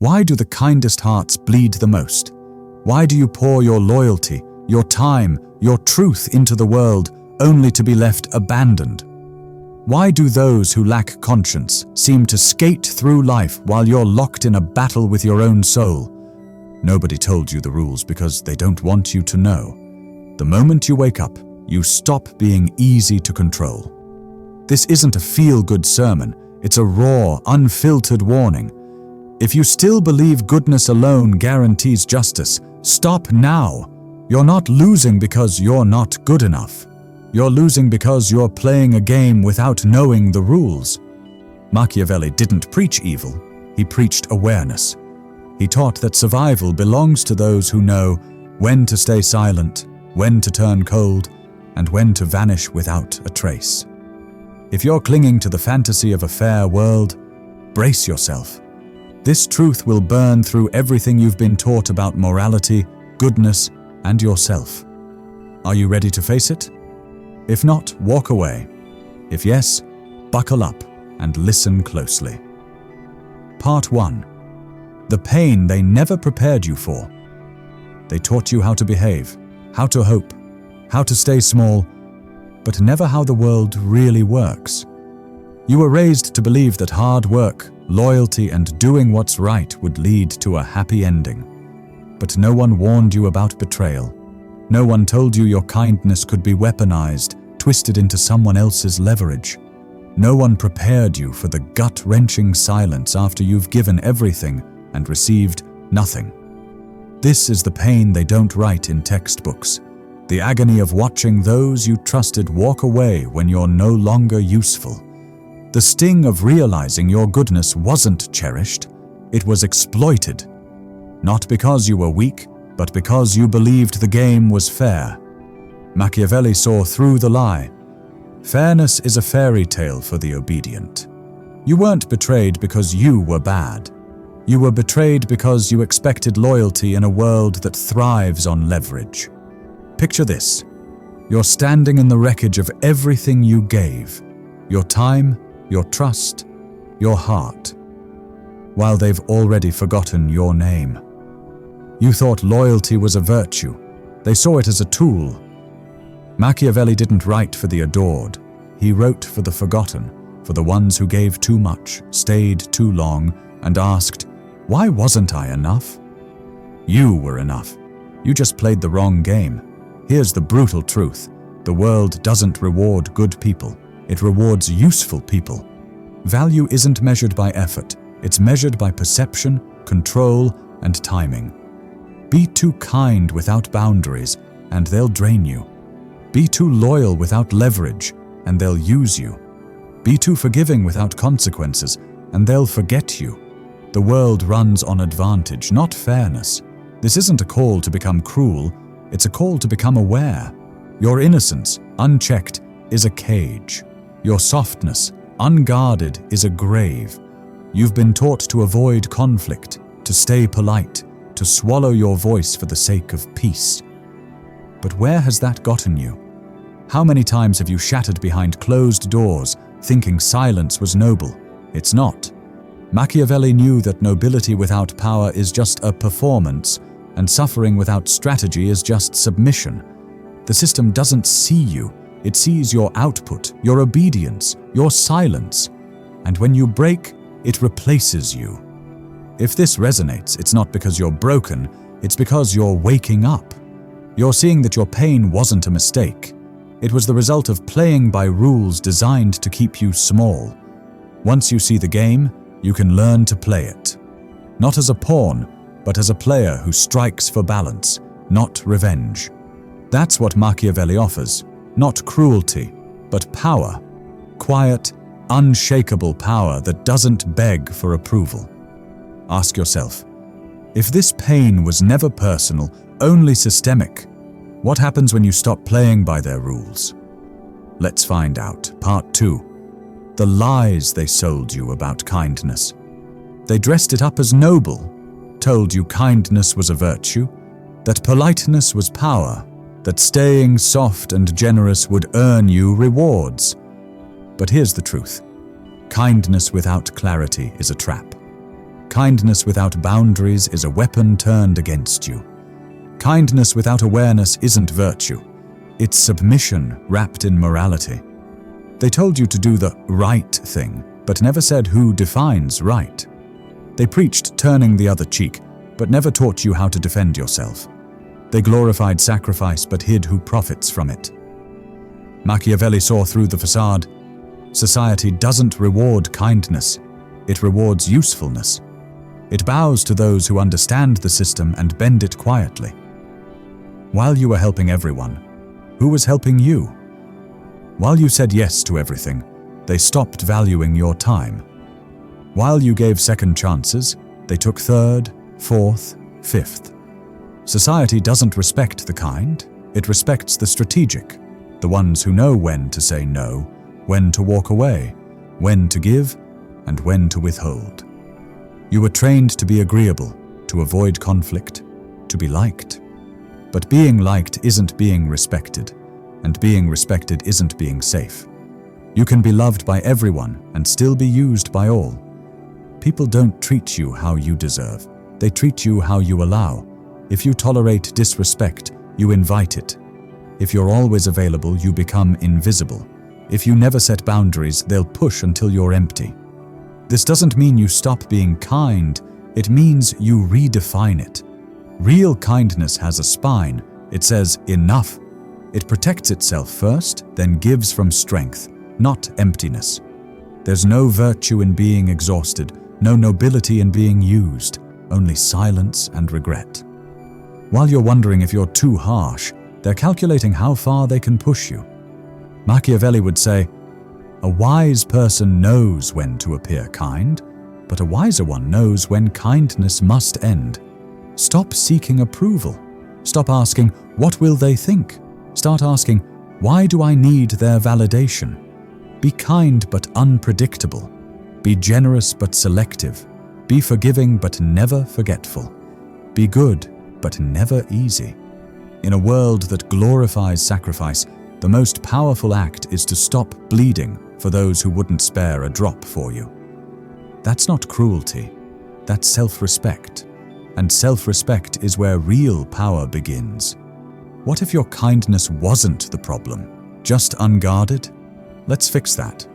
Why do the kindest hearts bleed the most? Why do you pour your loyalty, your time, your truth into the world only to be left abandoned? Why do those who lack conscience seem to skate through life while you're locked in a battle with your own soul? Nobody told you the rules because they don't want you to know. The moment you wake up, you stop being easy to control. This isn't a feel-good sermon, it's a raw, unfiltered warning. If you still believe goodness alone guarantees justice, stop now. You're not losing because you're not good enough. You're losing because you're playing a game without knowing the rules. Machiavelli didn't preach evil, he preached awareness. He taught that survival belongs to those who know when to stay silent, when to turn cold, and when to vanish without a trace. If you're clinging to the fantasy of a fair world, brace yourself. This truth will burn through everything you've been taught about morality, goodness, and yourself. Are you ready to face it? If not, walk away. If yes, buckle up and listen closely. Part 1. The pain they never prepared you for. They taught you how to behave, how to hope, how to stay small, but never how the world really works. You were raised to believe that hard work, loyalty, and doing what's right would lead to a happy ending. But no one warned you about betrayal. No one told you your kindness could be weaponized, twisted into someone else's leverage. No one prepared you for the gut-wrenching silence after you've given everything and received nothing. This is the pain they don't write in textbooks. The agony of watching those you trusted walk away when you're no longer useful. The sting of realizing your goodness wasn't cherished, it was exploited. Not because you were weak, but because you believed the game was fair. Machiavelli saw through the lie. Fairness is a fairy tale for the obedient. You weren't betrayed because you were bad. You were betrayed because you expected loyalty in a world that thrives on leverage. Picture this. You're standing in the wreckage of everything you gave. Your time, your trust, your heart. While they've already forgotten your name. You thought loyalty was a virtue. They saw it as a tool. Machiavelli didn't write for the adored. He wrote for the forgotten, for the ones who gave too much, stayed too long, and asked, "Why wasn't I enough?" You were enough. You just played the wrong game. Here's the brutal truth. The world doesn't reward good people. It rewards useful people. Value isn't measured by effort. It's measured by perception, control, and timing. Be too kind without boundaries, and they'll drain you. Be too loyal without leverage, and they'll use you. Be too forgiving without consequences, and they'll forget you. The world runs on advantage, not fairness. This isn't a call to become cruel, it's a call to become aware. Your innocence, unchecked, is a cage. Your softness, unguarded, is a grave. You've been taught to avoid conflict, to stay polite, to swallow your voice for the sake of peace. But where has that gotten you? How many times have you shattered behind closed doors, thinking silence was noble? It's not. Machiavelli knew that nobility without power is just a performance, and suffering without strategy is just submission. The system doesn't see you, it sees your output, your obedience, your silence. And when you break, it replaces you. If this resonates, it's not because you're broken, it's because you're waking up. You're seeing that your pain wasn't a mistake. It was the result of playing by rules designed to keep you small. Once you see the game, you can learn to play it. Not as a pawn, but as a player who strikes for balance, not revenge. That's what Machiavelli offers. Not cruelty, but power. Quiet, unshakable power that doesn't beg for approval. Ask yourself, if this pain was never personal, only systemic, what happens when you stop playing by their rules? Let's find out. Part 2. The lies they sold you about kindness. They dressed it up as noble, told you kindness was a virtue, that politeness was power, that staying soft and generous would earn you rewards. But here's the truth. Kindness without clarity is a trap. Kindness without boundaries is a weapon turned against you. Kindness without awareness isn't virtue. It's submission wrapped in morality. They told you to do the right thing, but never said who defines right. They preached turning the other cheek, but never taught you how to defend yourself. They glorified sacrifice, but hid who profits from it. Machiavelli saw through the facade. Society doesn't reward kindness, it rewards usefulness. It bows to those who understand the system and bend it quietly. While you were helping everyone, who was helping you? While you said yes to everything, they stopped valuing your time. While you gave second chances, they took third, fourth, fifth. Society doesn't respect the kind, it respects the strategic, the ones who know when to say no, when to walk away, when to give, and when to withhold. You were trained to be agreeable, to avoid conflict, to be liked. But being liked isn't being respected, and being respected isn't being safe. You can be loved by everyone and still be used by all. People don't treat you how you deserve, they treat you how you allow. If you tolerate disrespect, you invite it. If you're always available, you become invisible. If you never set boundaries, they'll push until you're empty. This doesn't mean you stop being kind, it means you redefine it. Real kindness has a spine. It says, enough. It protects itself first, then gives from strength, not emptiness. There's no virtue in being exhausted, no nobility in being used, only silence and regret. While you're wondering if you're too harsh, they're calculating how far they can push you. Machiavelli would say, a wise person knows when to appear kind, but a wiser one knows when kindness must end. Stop seeking approval. Stop asking, what will they think? Start asking, why do I need their validation? Be kind but unpredictable. Be generous but selective. Be forgiving but never forgetful. Be good but never easy. In a world that glorifies sacrifice, the most powerful act is to stop bleeding for those who wouldn't spare a drop for you. That's not cruelty, that's self-respect. And self-respect is where real power begins. What if your kindness wasn't the problem, just unguarded? Let's fix that.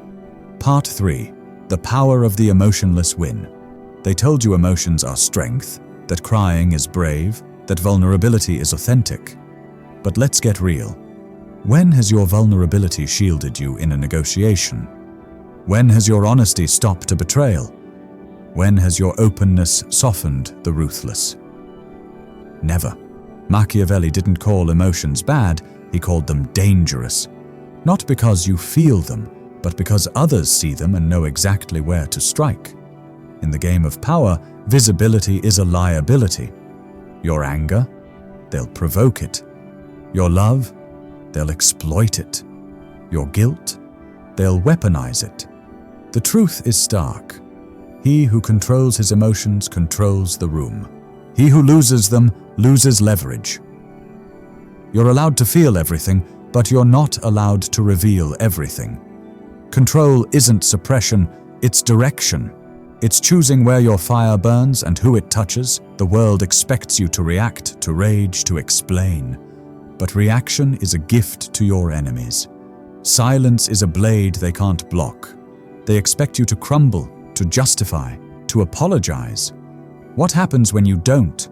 Part 3. The power of the emotionless win. They told you emotions are strength, that crying is brave, that vulnerability is authentic. But let's get real. When has your vulnerability shielded you in a negotiation? When has your honesty stopped a betrayal? When has your openness softened the ruthless? Never. Machiavelli didn't call emotions bad, he called them dangerous. Not because you feel them, but because others see them and know exactly where to strike. In the game of power, visibility is a liability. Your anger, they'll provoke it. Your love, they'll exploit it. Your guilt, they'll weaponize it. The truth is stark. He who controls his emotions controls the room. He who loses them loses leverage. You're allowed to feel everything, but you're not allowed to reveal everything. Control isn't suppression, it's direction. It's choosing where your fire burns and who it touches. The world expects you to react, to rage, to explain. But reaction is a gift to your enemies. Silence is a blade they can't block. They expect you to crumble, to justify, to apologize. What happens when you don't?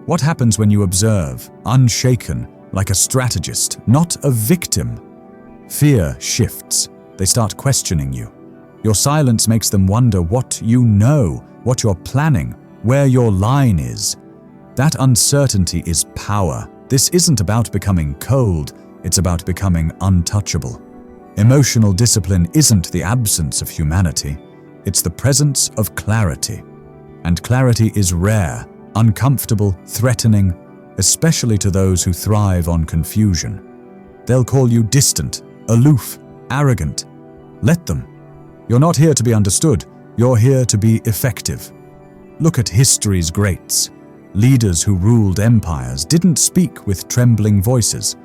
What happens when you observe, unshaken, like a strategist, not a victim? Fear shifts. They start questioning you. Your silence makes them wonder what you know, what you're planning, where your line is. That uncertainty is power. This isn't about becoming cold, it's about becoming untouchable. Emotional discipline isn't the absence of humanity, it's the presence of clarity. And clarity is rare, uncomfortable, threatening, especially to those who thrive on confusion. They'll call you distant, aloof, arrogant. Let them. You're not here to be understood, you're here to be effective. Look at history's greats. Leaders who ruled empires didn't speak with trembling voices.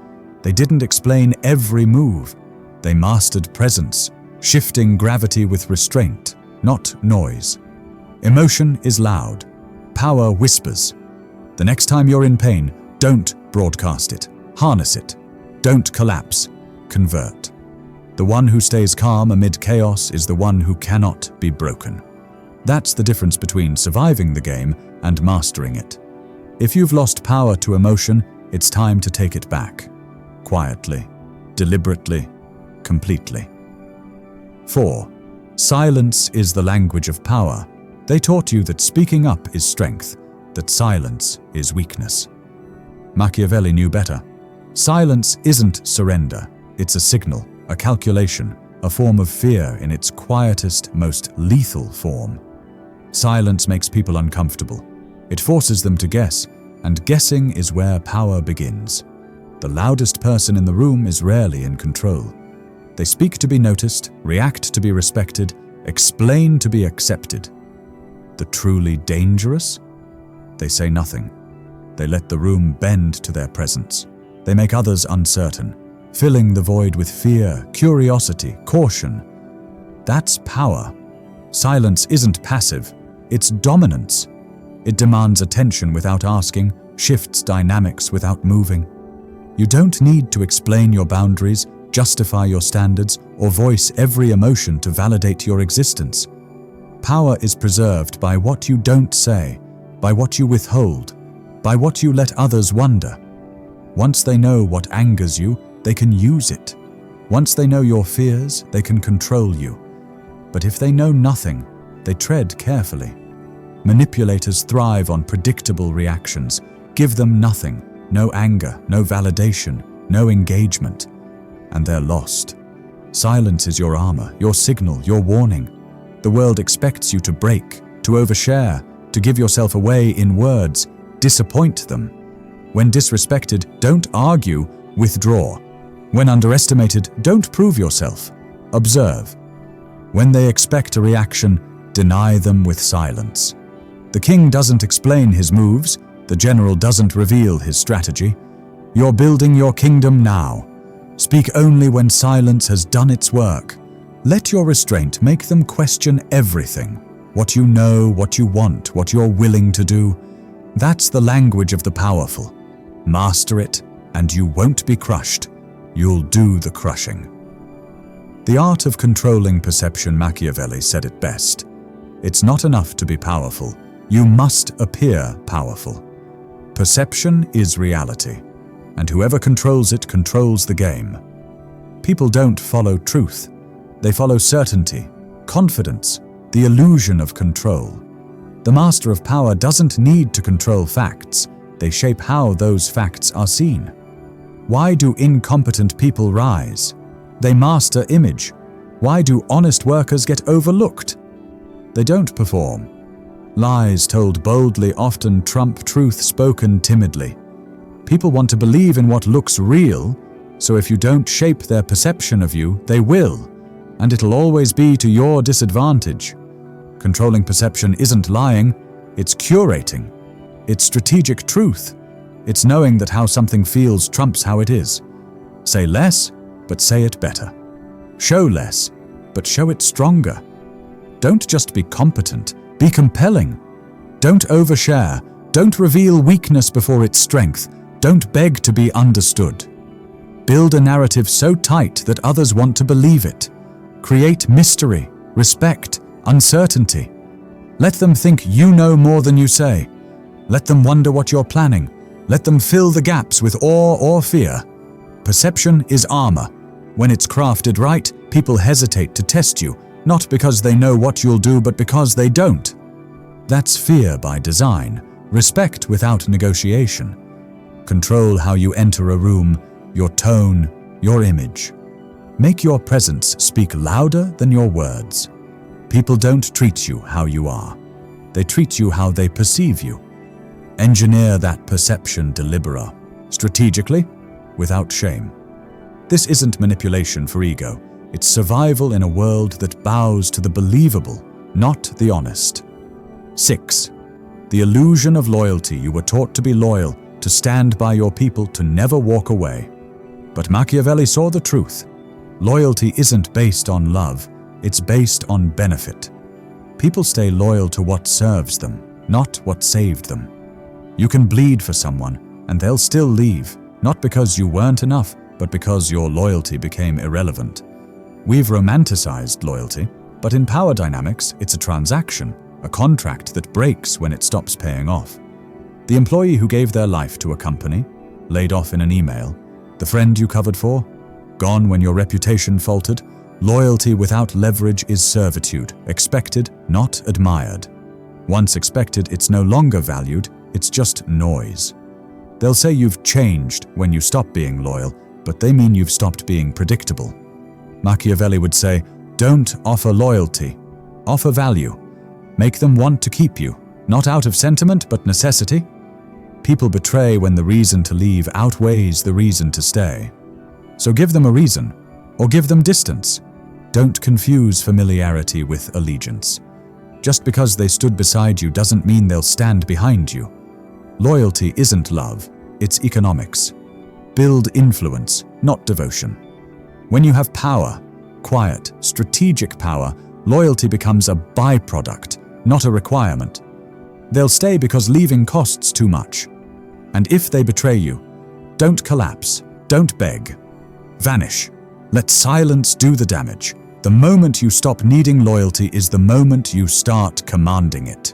They didn't explain every move. They mastered presence, shifting gravity with restraint, not noise. Emotion is loud. Power whispers. The next time you're in pain, don't broadcast it. Harness it. Don't collapse. Convert. The one who stays calm amid chaos is the one who cannot be broken. That's the difference between surviving the game and mastering it. If you've lost power to emotion, it's time to take it back. Quietly, deliberately, completely. 4. Silence is the language of power. They taught you that speaking up is strength, that silence is weakness. Machiavelli knew better. Silence isn't surrender. It's a signal, a calculation, a form of fear in its quietest, most lethal form. Silence makes people uncomfortable. It forces them to guess, and guessing is where power begins. The loudest person in the room is rarely in control. They speak to be noticed, react to be respected, explain to be accepted. The truly dangerous? They say nothing. They let the room bend to their presence. They make others uncertain, filling the void with fear, curiosity, caution. That's power. Silence isn't passive, it's dominance. It demands attention without asking, shifts dynamics without moving. You don't need to explain your boundaries, justify your standards, or voice every emotion to validate your existence. Power is preserved by what you don't say, by what you withhold, by what you let others wonder. Once they know what angers you, they can use it. Once they know your fears, they can control you. But if they know nothing, they tread carefully. Manipulators thrive on predictable reactions. Give them nothing, no anger, no validation, no engagement, and they're lost. Silence is your armor, your signal, your warning. The world expects you to break, to overshare, to give yourself away in words. Disappoint them. When disrespected, don't argue, withdraw. When underestimated, don't prove yourself. Observe. When they expect a reaction, deny them with silence. The king doesn't explain his moves, the general doesn't reveal his strategy. You're building your kingdom now. Speak only when silence has done its work. Let your restraint make them question everything. What you know, what you want, what you're willing to do. That's the language of the powerful. Master it, and you won't be crushed. You'll do the crushing. The art of controlling perception, Machiavelli said it best. It's not enough to be powerful. You must appear powerful. Perception is reality, and whoever controls it controls the game. People don't follow truth. They follow certainty, confidence, the illusion of control. The master of power doesn't need to control facts. They shape how those facts are seen. Why do incompetent people rise? They master image. Why do honest workers get overlooked? They don't perform. Lies told boldly often trump truth spoken timidly. People want to believe in what looks real, so if you don't shape their perception of you, they will, and it'll always be to your disadvantage. Controlling perception isn't lying, it's curating. It's strategic truth. It's knowing that how something feels trumps how it is. Say less, but say it better. Show less, but show it stronger. Don't just be competent, be compelling. Don't overshare. Don't reveal weakness before its strength. Don't beg to be understood. Build a narrative so tight that others want to believe it. Create mystery, respect, uncertainty. Let them think you know more than you say. Let them wonder what you're planning. Let them fill the gaps with awe or fear. Perception is armor. When it's crafted right, people hesitate to test you, not because they know what you'll do, but because they don't. That's fear by design, respect without negotiation. Control how you enter a room, your tone, your image. Make your presence speak louder than your words. People don't treat you how you are. They treat you how they perceive you. Engineer that perception deliberately, strategically, without shame. This isn't manipulation for ego. It's survival in a world that bows to the believable, not the honest. 6. The illusion of loyalty. You were taught to be loyal, to stand by your people, to never walk away. But Machiavelli saw the truth. Loyalty isn't based on love, it's based on benefit. People stay loyal to what serves them, not what saved them. You can bleed for someone, and they'll still leave, not because you weren't enough, but because your loyalty became irrelevant. We've romanticized loyalty, but in power dynamics, it's a transaction, a contract that breaks when it stops paying off. The employee who gave their life to a company, laid off in an email, the friend you covered for, gone when your reputation faltered. Loyalty without leverage is servitude, expected, not admired. Once expected, it's no longer valued, it's just noise. They'll say you've changed when you stop being loyal, but they mean you've stopped being predictable. Machiavelli would say, don't offer loyalty, offer value. Make them want to keep you, not out of sentiment but necessity. People betray when the reason to leave outweighs the reason to stay. So give them a reason, or give them distance. Don't confuse familiarity with allegiance. Just because they stood beside you doesn't mean they'll stand behind you. Loyalty isn't love, it's economics. Build influence, not devotion. When you have power, quiet, strategic power, loyalty becomes a byproduct, not a requirement. They'll stay because leaving costs too much. And if they betray you, don't collapse, don't beg. Vanish. Let silence do the damage. The moment you stop needing loyalty is the moment you start commanding it.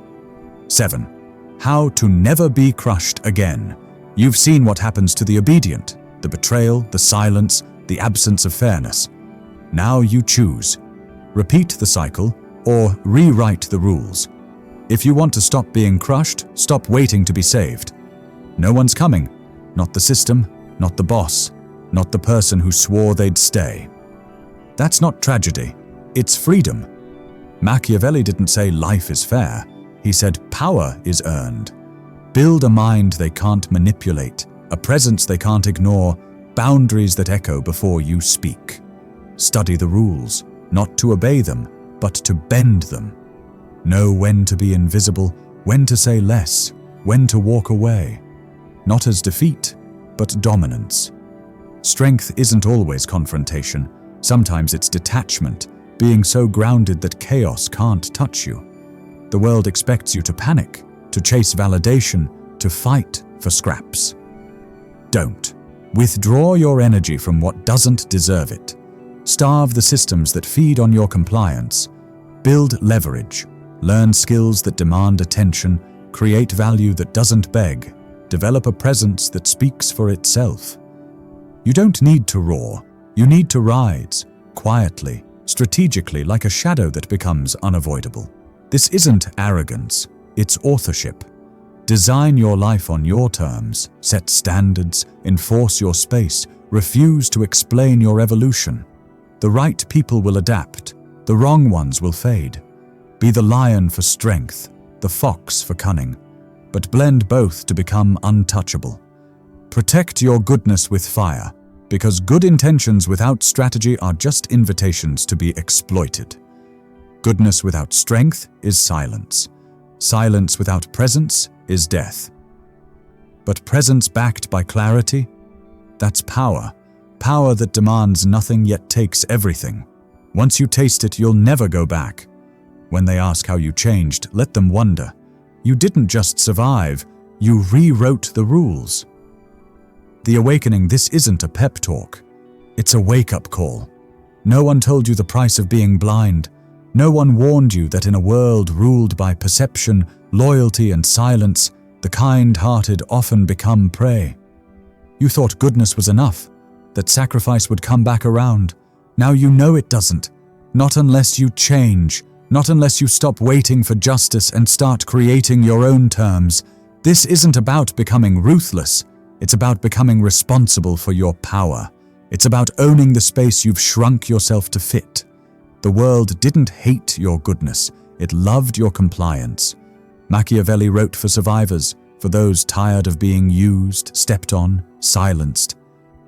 7. How to never be crushed again. You've seen what happens to the obedient, the betrayal, the silence, the absence of fairness. Now you choose. Repeat the cycle or rewrite the rules. If you want to stop being crushed, stop waiting to be saved. No one's coming. Not the system, not the boss, not the person who swore they'd stay. That's not tragedy, it's freedom. Machiavelli didn't say life is fair, he said power is earned. Build a mind they can't manipulate, a presence they can't ignore, boundaries that echo before you speak. Study the rules, not to obey them, but to bend them. Know when to be invisible, when to say less, when to walk away. Not as defeat, but dominance. Strength isn't always confrontation. Sometimes it's detachment, being so grounded that chaos can't touch you. The world expects you to panic, to chase validation, to fight for scraps. Don't. Withdraw your energy from what doesn't deserve it. Starve the systems that feed on your compliance. Build leverage. Learn skills that demand attention. Create value that doesn't beg. Develop a presence that speaks for itself. You don't need to roar. You need to rise, quietly, strategically, like a shadow that becomes unavoidable. This isn't arrogance, it's authorship. Design your life on your terms, set standards, enforce your space, refuse to explain your evolution. The right people will adapt, the wrong ones will fade. Be the lion for strength, the fox for cunning, but blend both to become untouchable. Protect your goodness with fire, because good intentions without strategy are just invitations to be exploited. Goodness without strength is silence. Silence without presence is death. But presence backed by clarity, that's power. Power that demands nothing yet takes everything. Once you taste it, you'll never go back. When they ask how you changed, let them wonder. You didn't just survive, you rewrote the rules. The awakening, this isn't a pep talk. It's a wake-up call. No one told you the price of being blind. No one warned you that in a world ruled by perception, loyalty, and silence, the kind-hearted often become prey. You thought goodness was enough, that sacrifice would come back around. Now you know it doesn't. Not unless you change, not unless you stop waiting for justice and start creating your own terms. This isn't about becoming ruthless. It's about becoming responsible for your power. It's about owning the space you've shrunk yourself to fit. The world didn't hate your goodness. It loved your compliance. Machiavelli wrote for survivors, for those tired of being used, stepped on, silenced.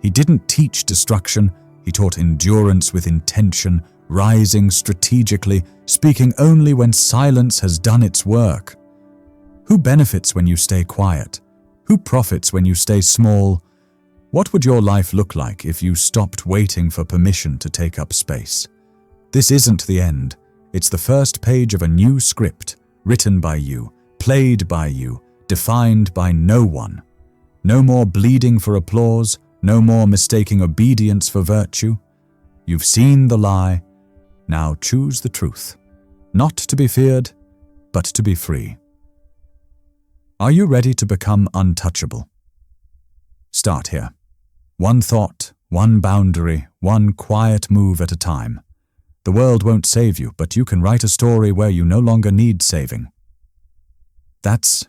He didn't teach destruction. He taught endurance with intention, rising strategically, speaking only when silence has done its work. Who benefits when you stay quiet? Who profits when you stay small? What would your life look like if you stopped waiting for permission to take up space? This isn't the end. It's the first page of a new script, written by you, played by you, defined by no one. No more bleeding for applause, no more mistaking obedience for virtue. You've seen the lie, now choose the truth. Not to be feared, but to be free. Are you ready to become untouchable? Start here. One thought, one boundary, one quiet move at a time. The world won't save you, but you can write a story where you no longer need saving. That's